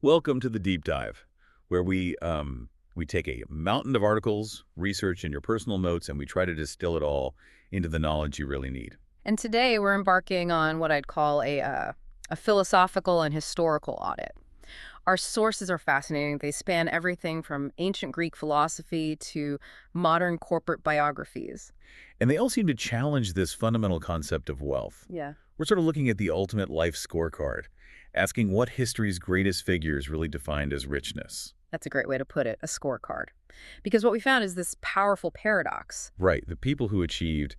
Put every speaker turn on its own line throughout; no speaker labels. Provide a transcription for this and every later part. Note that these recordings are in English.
Welcome to the deep dive, where we take a mountain of articles, research, and your personal notes, and we try to distill it all into the knowledge you really need.
And today we're embarking on what I'd call a philosophical and historical audit. Our sources are fascinating. They span everything from ancient Greek philosophy to modern corporate biographies.
And they all seem to challenge this fundamental concept of wealth.
Yeah.
We're sort of looking at the ultimate life scorecard, asking what history's greatest figures really defined as richness.
That's a great way to put it, a scorecard. Because what we found is this powerful paradox.
Right, the people who achieved,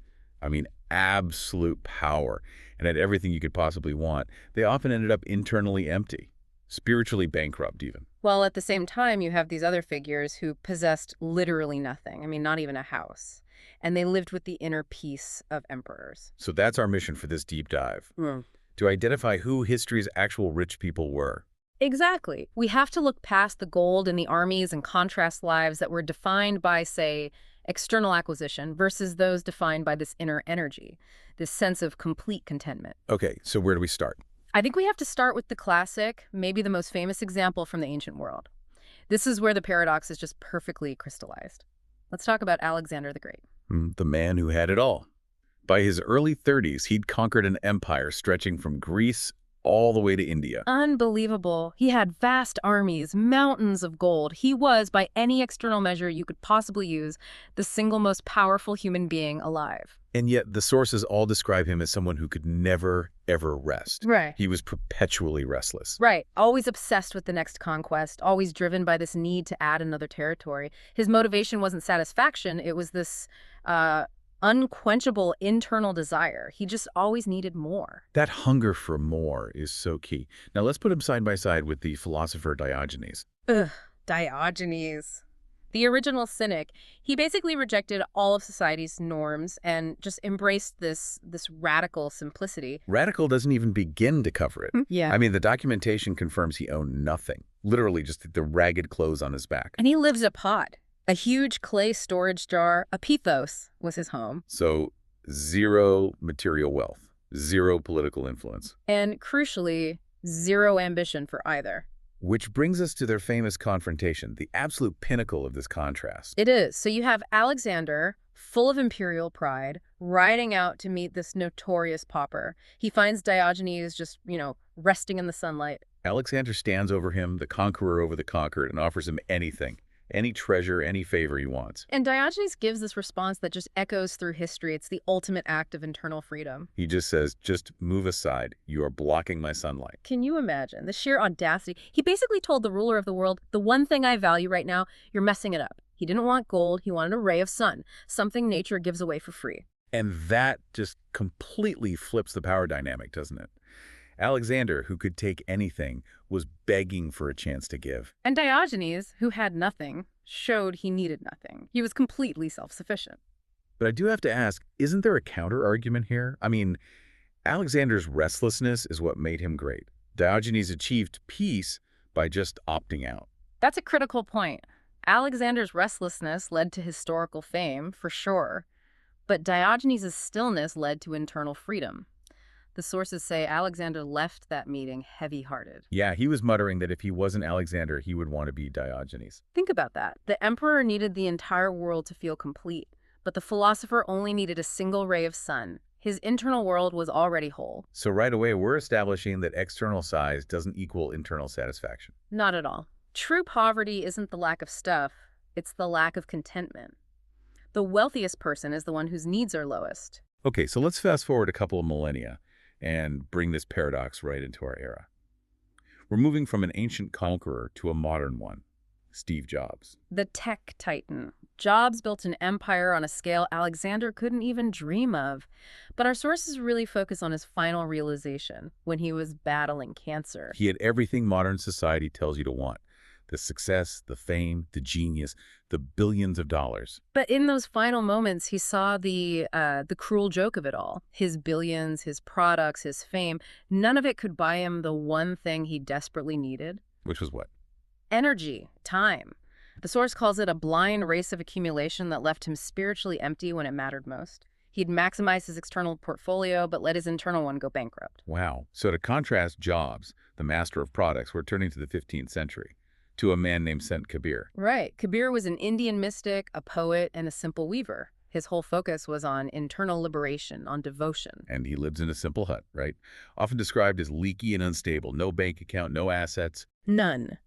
absolute power and had everything you could possibly want, they often ended up internally empty, spiritually bankrupt even.
While at the same time, you have these other figures who possessed literally nothing. Not even a house. And they lived with the inner peace of emperors.
So that's our mission for this deep dive.
Mm.
To identify who history's actual rich people were.
Exactly. We have to look past the gold in the armies and contrast lives that were defined by, say, external acquisition versus those defined by this inner energy, this sense of complete contentment.
Okay, so where do we start?
I think we have to start with the classic, maybe the most famous example from the ancient world. This is where the paradox is just perfectly crystallized. Let's talk about Alexander the Great.
The man who had it all. By his early 30s, he'd conquered an empire stretching from Greece all the way to India.
Unbelievable. He had vast armies, mountains of gold. He was, by any external measure you could possibly use, the single most powerful human being alive.
And yet the sources all describe him as someone who could never, ever rest.
Right.
He was perpetually restless.
Right. Always obsessed with the next conquest, always driven by this need to add another territory. His motivation wasn't satisfaction. It was this unquenchable internal desire. He just always needed more.
That hunger for more is so key. Now let's put him side by side with the philosopher Diogenes.
Ugh, Diogenes. The original cynic, he basically rejected all of society's norms and just embraced this radical simplicity.
Radical doesn't even begin to cover it.
Yeah.
The documentation confirms he owned nothing. Literally just the ragged clothes on his back.
And he lives a pod. A huge clay storage jar, a pithos, was his home.
So zero material wealth, zero political influence.
And crucially, zero ambition for either.
Which brings us to their famous confrontation, the absolute pinnacle of this contrast.
It is. So you have Alexander, full of imperial pride, riding out to meet this notorious pauper. He finds Diogenes just, resting in the sunlight.
Alexander stands over him, the conqueror over the conquered, and offers him anything. Any treasure, any favor he wants.
And Diogenes gives this response that just echoes through history. It's the ultimate act of internal freedom.
He just says, just move aside. You are blocking my sunlight.
Can you imagine the sheer audacity? He basically told the ruler of the world, the one thing I value right now, you're messing it up. He didn't want gold. He wanted a ray of sun, something nature gives away for free.
And that just completely flips the power dynamic, doesn't it? Alexander, who could take anything, was begging for a chance to give.
And Diogenes, who had nothing, showed he needed nothing. He was completely self-sufficient.
But I do have to ask, isn't there a counter-argument here? Alexander's restlessness is what made him great. Diogenes achieved peace by just opting out.
That's a critical point. Alexander's restlessness led to historical fame, for sure. But Diogenes' stillness led to internal freedom. The sources say Alexander left that meeting heavy-hearted.
Yeah, he was muttering that if he wasn't Alexander, he would want to be Diogenes.
Think about that. The emperor needed the entire world to feel complete, but the philosopher only needed a single ray of sun. His internal world was already whole.
So right away, we're establishing that external size doesn't equal internal satisfaction.
Not at all. True poverty isn't the lack of stuff, it's the lack of contentment. The wealthiest person is the one whose needs are lowest.
Okay, so let's fast forward a couple of millennia and bring this paradox right into our era. We're moving from an ancient conqueror to a modern one, Steve Jobs.
The tech titan. Jobs built an empire on a scale Alexander couldn't even dream of. But our sources really focus on his final realization, when he was battling cancer.
He had everything modern society tells you to want. The success, the fame, the genius, the billions of dollars.
But in those final moments, he saw the cruel joke of it all. His billions, his products, his fame, none of it could buy him the one thing he desperately needed.
Which was what?
Energy, time. The source calls it a blind race of accumulation that left him spiritually empty when it mattered most. He'd maximize his external portfolio, but let his internal one go bankrupt.
Wow. So to contrast Jobs, the master of products, we're turning to the 15th century, to a man named Sant Kabir.
Right. Kabir was an Indian mystic, a poet, and a simple weaver. His whole focus was on internal liberation, on devotion.
And he lives in a simple hut, right? Often described as leaky and unstable, no bank account, no assets.
None.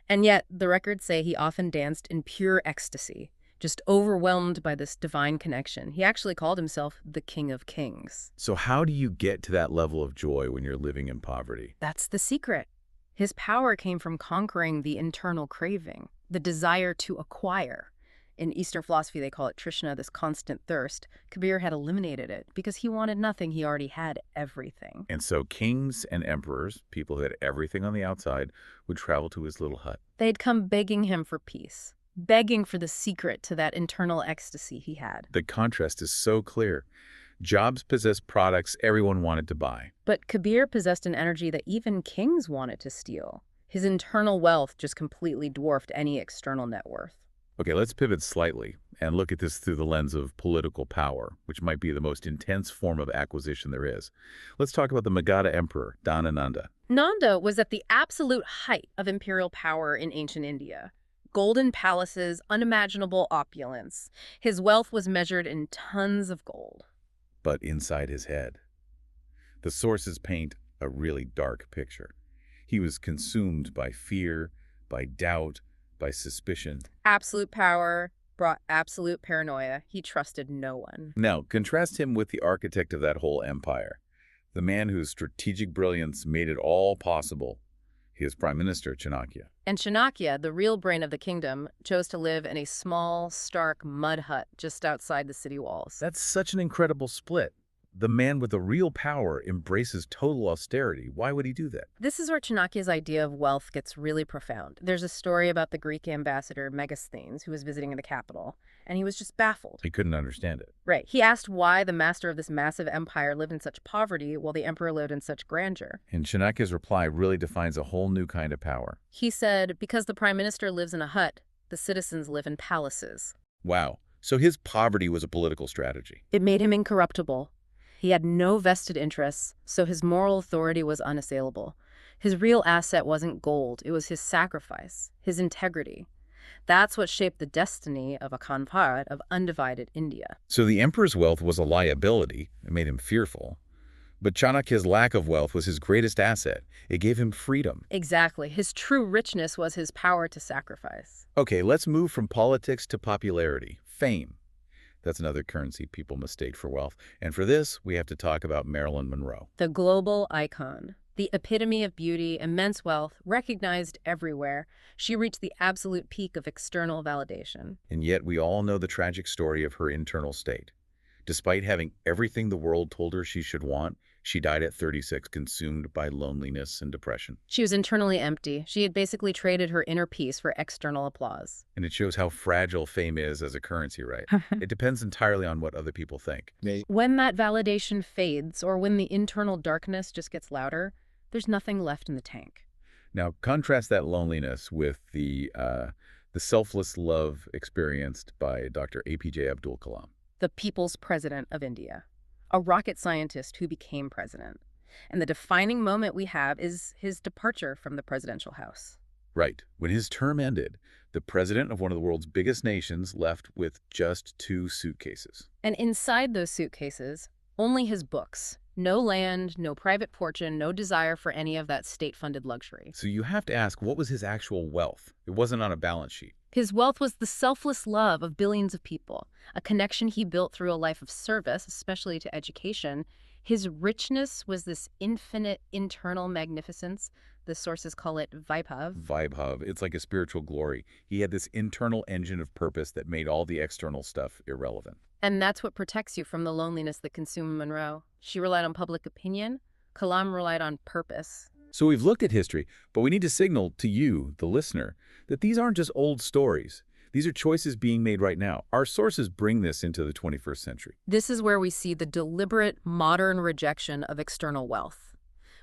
And yet, the records say he often danced in pure ecstasy, just overwhelmed by this divine connection. He actually called himself the King of Kings.
So how do you get to that level of joy when you're living in poverty?
That's the secret. His power came from conquering the internal craving, the desire to acquire. In Eastern philosophy, they call it Trishna, this constant thirst. Kabir had eliminated it because he wanted nothing. He already had everything.
And so kings and emperors, people who had everything on the outside, would travel to his little hut.
They'd come begging him for peace, begging for the secret to that internal ecstasy he had.
The contrast is so clear. Jobs possessed products everyone wanted to buy.
But Kabir possessed an energy that even kings wanted to steal. His internal wealth just completely dwarfed any external net worth.
Okay, let's pivot slightly and look at this through the lens of political power, which might be the most intense form of acquisition there is. Let's talk about the Magadha emperor, Dhana Nanda.
Nanda was at the absolute height of imperial power in ancient India. Golden palaces, unimaginable opulence. His wealth was measured in tons of gold.
But inside his head, the sources paint a really dark picture. He was consumed by fear, by doubt, by suspicion.
Absolute power brought absolute paranoia. He trusted no one.
Now, contrast him with the architect of that whole empire, the man whose strategic brilliance made it all possible, his prime minister, Chanakya.
And Chanakya, the real brain of the kingdom, chose to live in a small, stark mud hut just outside the city walls.
That's such an incredible split. The man with the real power embraces total austerity. Why would he do that?
This is where Chanakya's idea of wealth gets really profound. There's a story about the Greek ambassador Megasthenes who was visiting the capital, and he was just baffled.
He couldn't understand it.
Right. He asked why the master of this massive empire lived in such poverty while the emperor lived in such grandeur.
And Chanakya's reply really defines a whole new kind of power.
He said, because the prime minister lives in a hut, the citizens live in palaces.
Wow. So his poverty was a political strategy.
It made him incorruptible. He had no vested interests, so his moral authority was unassailable. His real asset wasn't gold, it was his sacrifice, his integrity. That's what shaped the destiny of a conqueror of undivided India.
So the emperor's wealth was a liability. It made him fearful. But Chanakya's lack of wealth was his greatest asset. It gave him freedom.
Exactly. His true richness was his power to sacrifice.
Okay, let's move from politics to popularity, fame. That's another currency people mistake for wealth. And for this, we have to talk about Marilyn Monroe.
The global icon, the epitome of beauty, immense wealth, recognized everywhere. She reached the absolute peak of external validation.
And yet we all know the tragic story of her internal state. Despite having everything the world told her she should want, she died at 36, consumed by loneliness and depression.
She was internally empty. She had basically traded her inner peace for external applause.
And it shows how fragile fame is as a currency, right? It depends entirely on what other people think.
When that validation fades, or when the internal darkness just gets louder, there's nothing left in the tank.
Now, contrast that loneliness with the selfless love experienced by Dr. APJ Abdul Kalam.
The people's president of India. A rocket scientist who became president. And the defining moment we have is his departure from the presidential house.
Right. When his term ended, the president of one of the world's biggest nations left with just 2 suitcases.
And inside those suitcases, only his books. No land, no private fortune, no desire for any of that state-funded luxury.
So you have to ask, what was his actual wealth? It wasn't on a balance sheet.
His wealth was the selfless love of billions of people, a connection he built through a life of service, especially to education. His richness was this infinite internal magnificence. The sources call it Vaibhav.
Vaibhav. It's like a spiritual glory. He had this internal engine of purpose that made all the external stuff irrelevant.
And that's what protects you from the loneliness that consumed Monroe. She relied on public opinion. Kalam relied on purpose.
So we've looked at history, but we need to signal to you, the listener, that these aren't just old stories. These are choices being made right now. Our sources bring this into the 21st century.
This is where we see the deliberate modern rejection of external wealth.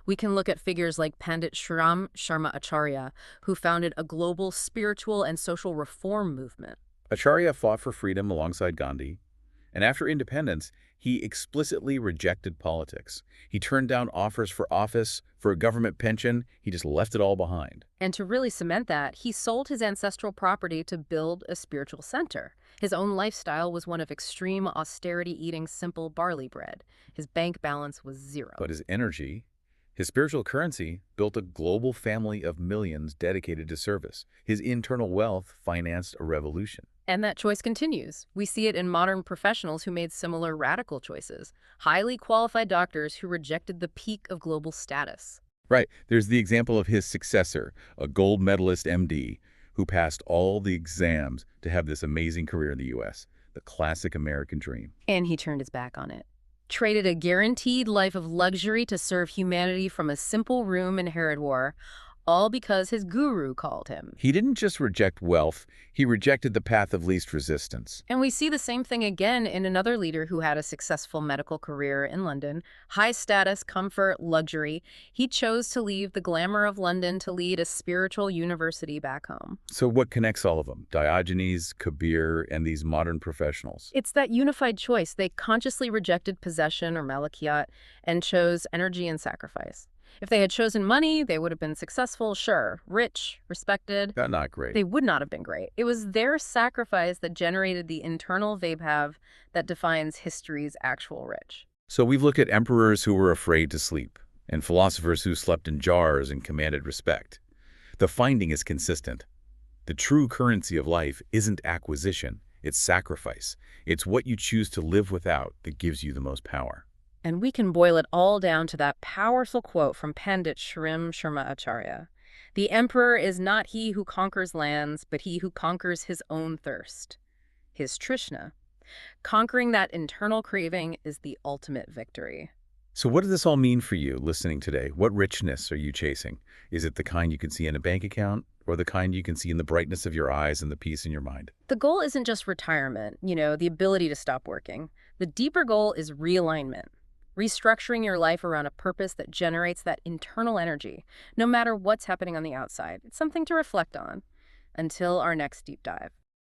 We can look at figures like Pandit Shriram Sharma Acharya, who founded a global spiritual and social reform movement.
Acharya fought for freedom alongside Gandhi, And after independence, he explicitly rejected politics. He turned down offers for office, for a government pension. He just left it all behind.
And to really cement that, he sold his ancestral property to build a spiritual center. His own lifestyle was one of extreme austerity, eating simple barley bread. His bank balance was zero.
But his energy, his spiritual currency, built a global family of millions dedicated to service. His internal wealth financed a revolution.
And that choice continues. We see it in modern professionals who made similar radical choices. Highly qualified doctors who rejected the peak of global status.
Right. There's the example of his successor, a gold medalist MD, who passed all the exams to have this amazing career in the U.S., the classic American dream.
And he turned his back on it. Traded a guaranteed life of luxury to serve humanity from a simple room in Haridwar, all because his guru called him.
He didn't just reject wealth, he rejected the path of least resistance.
And we see the same thing again in another leader who had a successful medical career in London. High status, comfort, luxury. He chose to leave the glamour of London to lead a spiritual university back home.
So what connects all of them? Diogenes, Kabir, and these modern professionals.
It's that unified choice. They consciously rejected possession or malakiyat and chose energy and sacrifice. If they had chosen money, they would have been successful, sure, rich, respected.
Not great.
They would not have been great. It was their sacrifice that generated the internal vaibhav that defines history's actual rich.
So we've looked at emperors who were afraid to sleep, and philosophers who slept in jars and commanded respect. The finding is consistent. The true currency of life isn't acquisition, it's sacrifice. It's what you choose to live without that gives you the most power.
And we can boil it all down to that powerful quote from Pandit Shriram Sharma Acharya. The emperor is not he who conquers lands, but he who conquers his own thirst, his trishna. Conquering that internal craving is the ultimate victory.
So what does this all mean for you listening today? What richness are you chasing? Is it the kind you can see in a bank account, or the kind you can see in the brightness of your eyes and the peace in your mind?
The goal isn't just retirement, the ability to stop working. The deeper goal is realignment. Restructuring your life around a purpose that generates that internal energy, no matter what's happening on the outside. It's something to reflect on. Until our next deep dive.